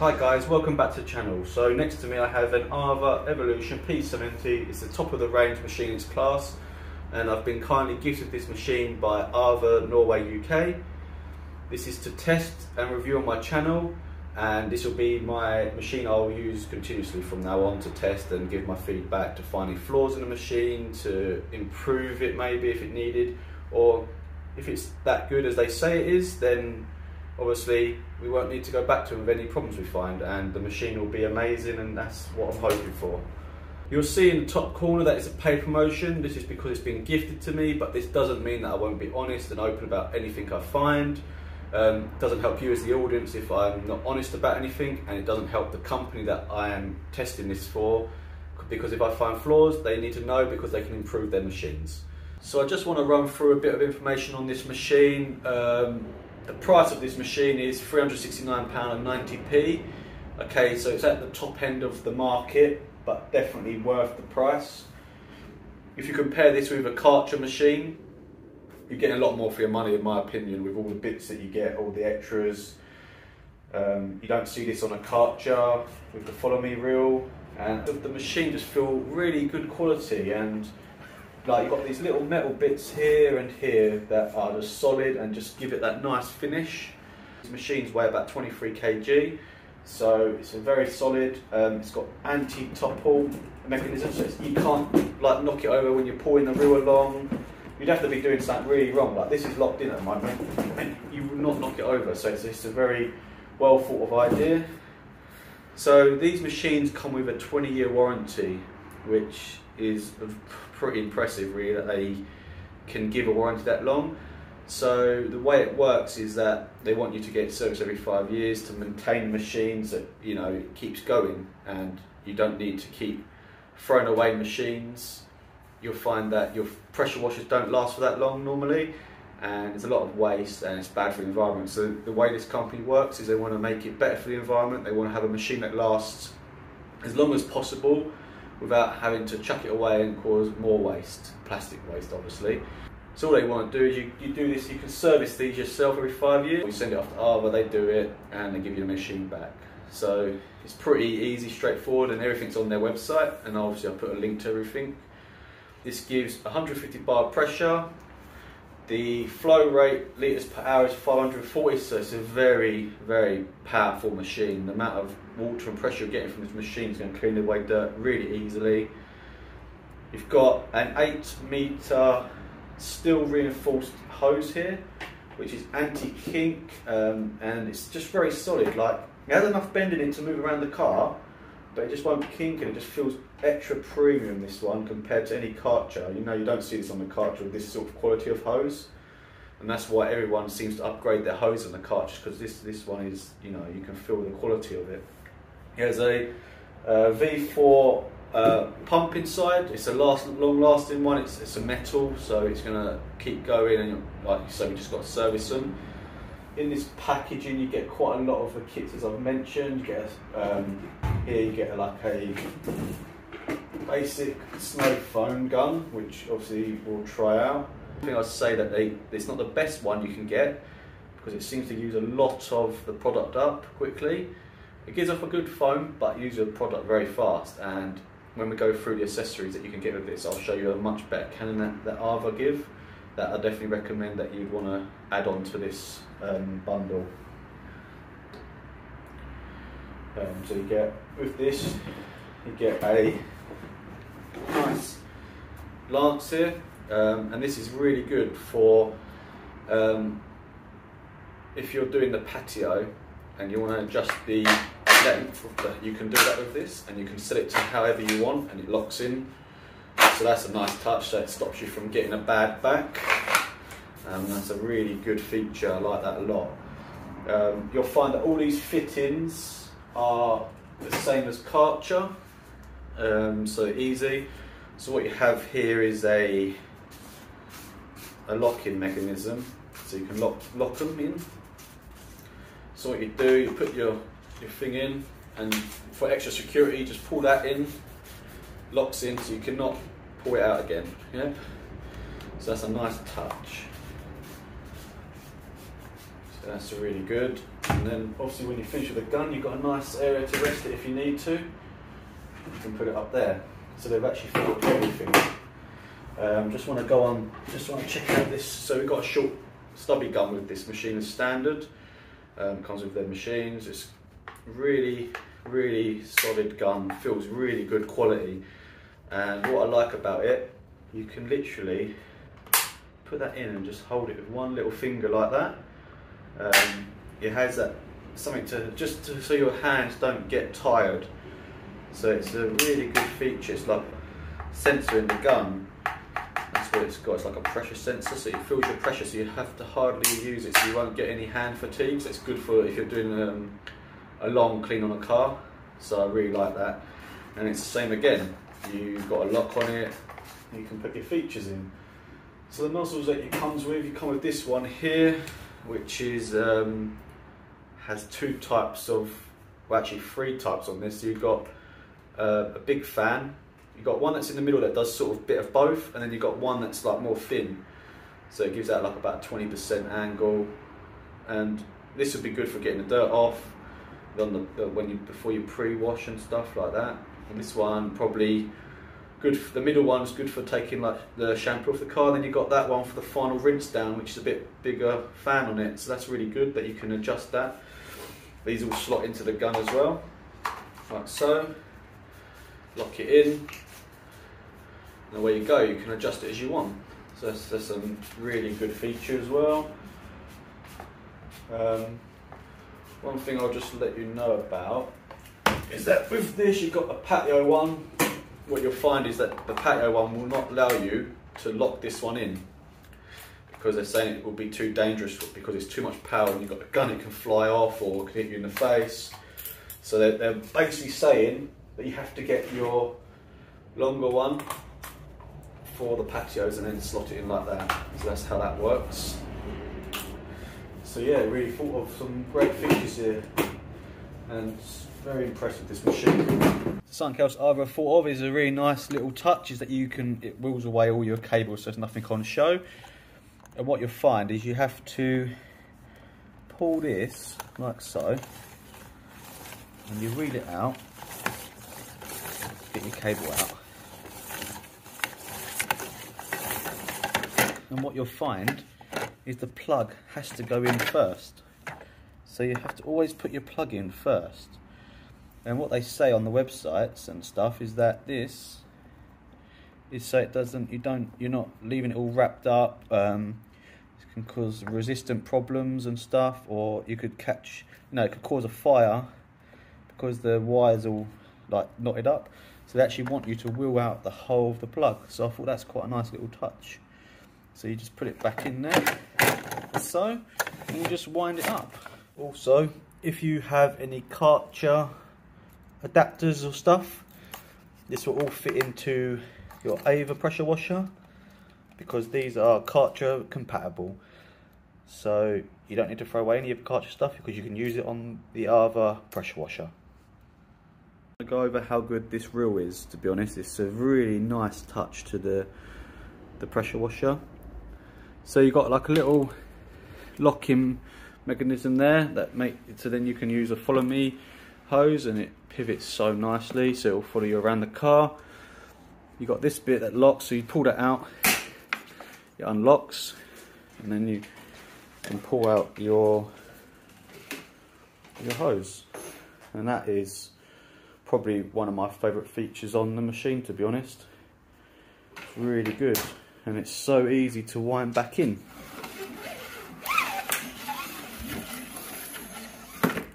Hi guys, welcome back to the channel. So next to me I have an AVA Evolution P70. It's the top of the range machine in its class, and I've been kindly gifted this machine by AVA Norway UK. This is to test and review on my channel, and this will be my machine I'll use continuously from now on to test and give my feedback, to find any flaws in the machine, to improve it maybe if it needed, or if it's that good as they say it is, then obviously we won't need to go back to them with any problems we find, and the machine will be amazing, and that's what I'm hoping for. You'll see in the top corner that it's a paid promotion. This is because it's been gifted to me, but this doesn't mean that I won't be honest and open about anything I find. It doesn't help you as the audience if I'm not honest about anything, and it doesn't help the company that I am testing this for, because if I find flaws, they need to know because they can improve their machines. So I just want to run through a bit of information on this machine. The price of this machine is £369.90. Okay, so it's at the top end of the market, but definitely worth the price. If you compare this with a Karcher machine, you're getting a lot more for your money, in my opinion, with all the bits that you get, all the extras. You don't see this on a Karcher with the Follow Me reel, and the machine just feel really good quality, and like you've got these little metal bits here and here that are just solid and just give it that nice finish. These machines weigh about 23 kg, so it's a very solid. It's got anti-topple mechanism, so you can't like knock it over when you're pulling the reel along. You'd have to be doing something really wrong, like this is locked in at the moment, and you would not knock it over, so it's a very well thought of idea. So these machines come with a 20-year warranty, which is pretty impressive really, that they can give a warranty that long. So the way it works is that they want you to get serviced every 5 years to maintain machines, that it keeps going, and you don't need to keep throwing away machines. You'll find that your pressure washers don't last for that long normally, and there's a lot of waste and it's bad for the environment. So the way this company works is they want to make it better for the environment. They want to have a machine that lasts as long as possible without having to chuck it away and cause more waste, plastic waste obviously. So all they want to do is you do this, you can service these yourself every 5 years. You send it off to AVA, they do it, and they give you the machine back. So it's pretty easy, straightforward, and everything's on their website, and obviously I'll put a link to everything. This gives 150 bar pressure. The flow rate, litres per hour, is 540, so it's a very, very powerful machine. The amount of water and pressure you're getting from this machine is going to clean away dirt really easily. You've got an 8-metre steel reinforced hose here, which is anti-kink, and it's just very solid. Like, it has enough bend in it to move around the car, but it just won't kink, and it just feels extra premium, this one, compared to any Karcher. You don't see this on the Karcher with this sort of quality of hose, and that's why everyone seems to upgrade their hose on the Karcher, because this one is, you can feel the quality of it. It has a V4 pump inside. It's a long-lasting one. It's a metal, so it's going to keep going, and like you say, we just got to service them. In this packaging you get quite a lot of the kits, as I've mentioned. You get here you get like a basic snow foam gun, which obviously we'll try out. I think I'd say that it's not the best one you can get, because it seems to use a lot of the product up quickly. It gives off a good foam, but uses the product very fast, and when we go through the accessories that you can get with this, I'll show you a much better cannon that AVA give, that I definitely recommend that you'd want to add on to this bundle. So you get, with this, you get a nice lance here, and this is really good for if you're doing the patio and you want to adjust the length of you can do that with this, and you can set it to however you want, and it locks in. So that's a nice touch, so it stops you from getting a bad back. That's a really good feature, I like that a lot. You'll find that all these fittings are the same as Karcher, so easy. So what you have here is a lock-in mechanism, so you can lock them in. So what you do, you put your thing in, and for extra security, just pull that in, locks in, so you cannot pull it out again. Yeah. So that's a nice touch. So that's really good. And then obviously when you finish with the gun, you've got a nice area to rest it if you need to. You can put it up there. So they've actually filled everything. Just want to check out this. So we've got a short stubby gun with this machine as standard. Comes with their machines. It's really solid gun, feels really good quality. And what I like about it, you can literally put that in and just hold it with one little finger like that. It has that something so your hands don't get tired. So it's a really good feature. It's like a sensor in the gun. That's what it's got. It's like a pressure sensor, so it feels your pressure, so you have to hardly use it, so you won't get any hand fatigue. So it's good for if you're doing a long clean on a car. So I really like that. And it's the same again. You've got a lock on it. You can put your features in. So the nozzles that it comes with, you come with this one here, which is has two types of, well actually three types on this. So you've got a big fan. You've got one that's in the middle that does sort of bit of both, and then you've got one that's like more thin. So it gives out like about 20% angle, and this would be good for getting the dirt off before you pre-wash and stuff like that. And this one probably good for, the middle one's good for taking like the shampoo off the car. Then you've got that one for the final rinse down, which is a bit bigger fan on it. So that's really good that you can adjust that. These all slot into the gun as well, like so. Lock it in, and away you go. You can adjust it as you want. So that's a really good feature as well. One thing I'll just let you know about is that with this you've got a patio one. What you'll find is that the patio one will not allow you to lock this one in, because they're saying it will be too dangerous because it's too much power. When you've got the gun, it can fly off or can hit you in the face. So they're basically saying that you have to get your longer one for the patios and then slot it in like that. So that's how that works. So yeah, really thought of some great features here, and very impressed with this machine. Something else I've thought of is a really nice little touch is that it wheels away all your cables, so there's nothing on show. And what you'll find is you have to pull this like so, and you reel it out, get your cable out. And what you'll find is the plug has to go in first. So you have to always put your plug in first. And what they say on the websites and stuff is that this is so it doesn't, you're not leaving it all wrapped up. It can cause resistant problems and stuff, or you could catch, it could cause a fire because the wires all like knotted up. So they actually want you to wheel out the whole of the plug. So I thought that's quite a nice little touch. So you just put it back in there, like so, and you just wind it up. Also, if you have any Karcher adapters or stuff, this will all fit into your AVA pressure washer, because these are Karcher compatible. So you don't need to throw away any of the Karcher stuff because you can use it on the AVA pressure washer. I'm going to go over how good this reel is, to be honest. It's a really nice touch to the pressure washer. So you've got like a little locking mechanism there so then you can use a follow me hose, and it pivots so nicely, so it will follow you around the car. You got this bit that locks, so you pull that out, it unlocks, and then you can pull out your hose. And that is probably one of my favourite features on the machine, to be honest. It's really good, and it's so easy to wind back in.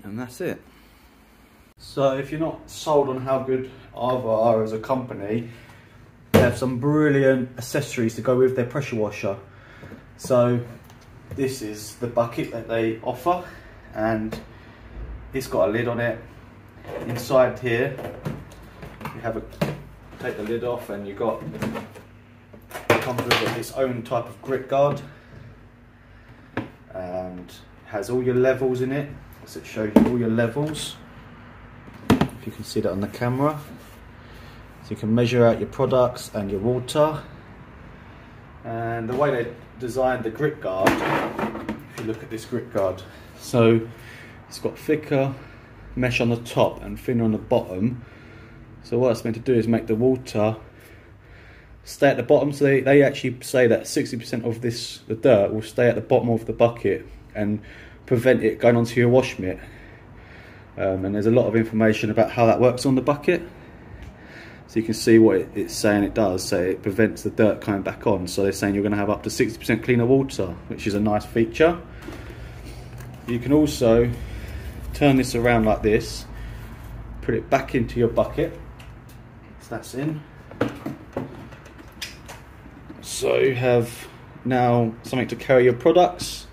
And that's it. So if you're not sold on how good AVA are as a company, they have some brilliant accessories to go with their pressure washer. So this is the bucket that they offer, and it's got a lid on it. Inside here you have take the lid off, and it comes with its own type of grip guard, and has all your levels in it. So it shows you all your levels, if you can see that on the camera. So you can measure out your products and your water. And the way they designed the grip guard, if you look at this grip guard, so it's got thicker mesh on the top and thinner on the bottom. So what it's meant to do is make the water stay at the bottom. So they actually say that 60% of the dirt will stay at the bottom of the bucket and prevent it going onto your wash mitt. And there's a lot of information about how that works on the bucket. So you can see what it's saying it does. So it prevents the dirt coming back on. So they're saying you're going to have up to 60% cleaner water, which is a nice feature. You can also turn this around like this, put it back into your bucket. So that's in. So you have now something to carry your products,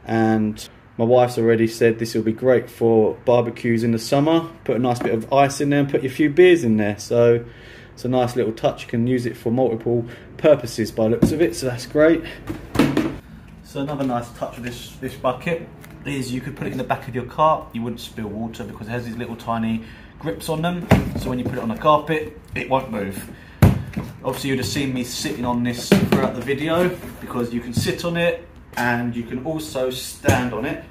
and my wife's already said this will be great for barbecues in the summer. Put a nice bit of ice in there and put your few beers in there. So it's a nice little touch. You can use it for multiple purposes by the looks of it, so that's great. So another nice touch of this bucket is you could put it in the back of your cart. You wouldn't spill water because it has these little tiny grips on them. So when you put it on the carpet, it won't move. Obviously you'd have seen me sitting on this throughout the video because you can sit on it and you can also stand on it.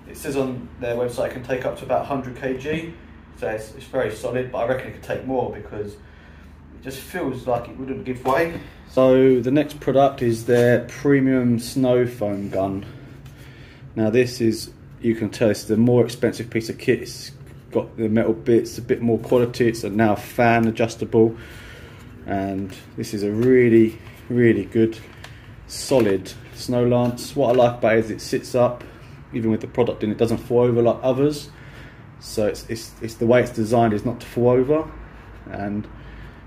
It says on their website it can take up to about 100 kg, so it's very solid, but I reckon it could take more because it just feels like it wouldn't give way. So the next product is their premium snow foam gun. Now this is, you can tell it's the more expensive piece of kit. It's got the metal bits, a bit more quality. It's now fan adjustable, and this is a really good solid snow lance. What I like about it is it sits up even with the product in it, doesn't fall over like others. So it's the way it's designed is not to fall over, and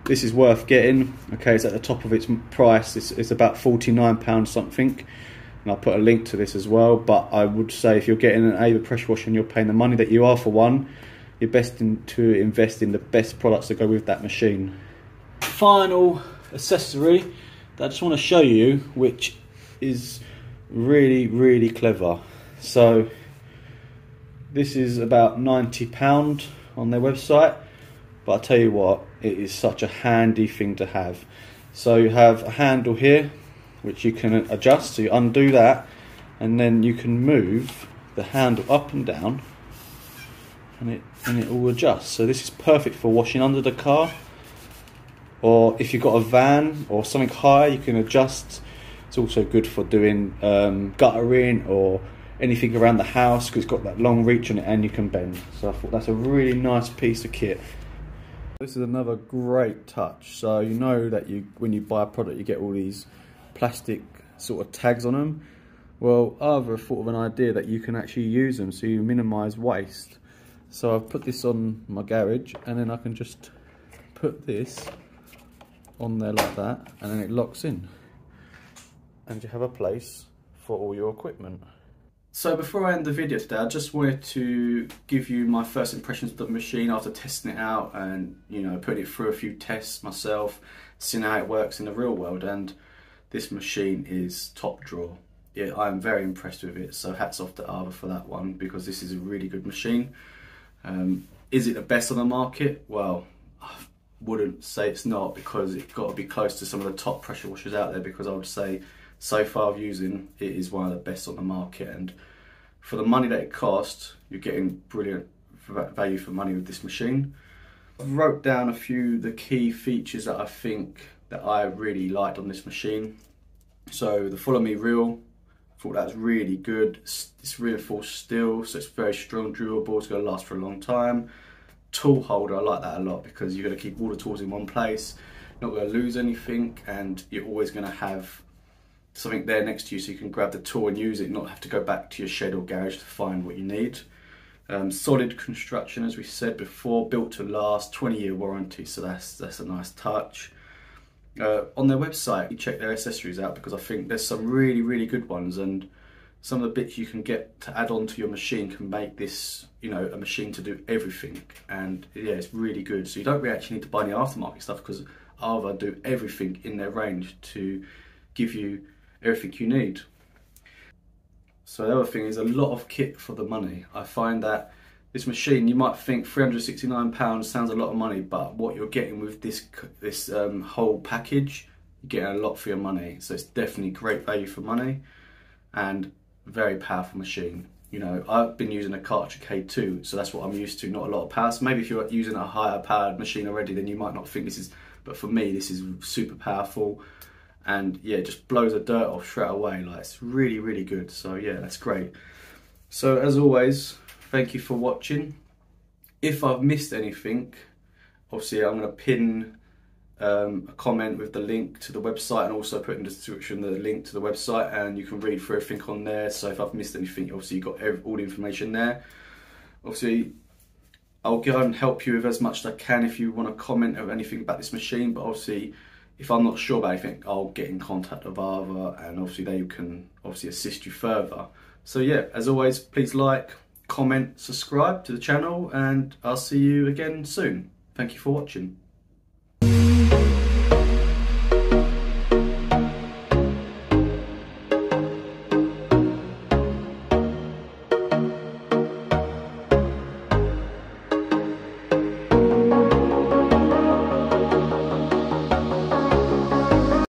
this is worth getting. Okay, it's at the top of its price. It's about £49 something, and I'll put a link to this as well. But I would say if you're getting an AVA pressure washer and you're paying the money that you are for one, you're best to invest in the best products that go with that machine. Final accessory that I just want to show you, which is really clever. So this is about £90 on their website, but I'll tell you what, it is such a handy thing to have. So you have a handle here which you can adjust, so you undo that and then you can move the handle up and down and it will adjust. So this is perfect for washing under the car, or if you've got a van or something higher you can adjust. It's also good for doing guttering or anything around the house because it's got that long reach on it and you can bend. So I thought that's a really nice piece of kit. This is another great touch. So you know that when you buy a product you get all these plastic sort of tags on them. Well, I've thought of an idea that you can actually use them so you minimise waste. So I've put this on my garage and then I can just put this on there like that and then it locks in. And you have a place for all your equipment. So before I end the video today, I just wanted to give you my first impressions of the machine after testing it out and, you know, putting it through a few tests myself, seeing how it works in the real world. And this machine is top drawer. Yeah, I'm very impressed with it. So hats off to AVA for that one, because this is a really good machine. Is it the best on the market? Well, I wouldn't say it's not, because it's got to be close to some of the top pressure washers out there, because I would say so far of using it is one of the best on the market, and for the money that it costs you're getting brilliant value for money with this machine. I wrote down a few of the key features that I think that I really liked on this machine. So the Follow Me reel, I thought that was really good. It's reinforced steel, so it's very strong, durable, it's going to last for a long time. Tool holder, I like that a lot because you're going to keep all the tools in one place, not going to lose anything, and you're always going to have something there next to you so you can grab the tool and use it, not have to go back to your shed or garage to find what you need. Solid construction, as we said before, built to last, 20-year warranty, so that's a nice touch. On their website, you check their accessories out because I think there's some really good ones, and some of the bits you can get to add on to your machine can make this, you know, a machine to do everything. And yeah, it's really good. So you don't really actually need to buy any aftermarket stuff because AVA do everything in their range to give you everything you need. So the other thing is a lot of kit for the money. I find that this machine, you might think £369 sounds a lot of money, but what you're getting with this whole package, you're getting a lot for your money. So it's definitely great value for money and very powerful machine. you know, I've been using a Karcher K2, so that's what I'm used to, not a lot of power. So maybe if you're using a higher powered machine already, then you might not think this is, but for me, this is super powerful. And yeah, it just blows the dirt off straight away. Like, it's really, really good. So yeah, that's great. So as always, thank you for watching. If I've missed anything, obviously I'm going to pin a comment with the link to the website, and also put in the description the link to the website, and you can read through everything on there. So if I've missed anything, obviously you've got all the information there. Obviously I'll go and help you with as much as I can if you want to comment or anything about this machine, but obviously if I'm not sure about anything, I'll get in contact with AVA, and obviously they can obviously assist you further. So yeah, as always, please like, comment, subscribe to the channel, and I'll see you again soon. Thank you for watching.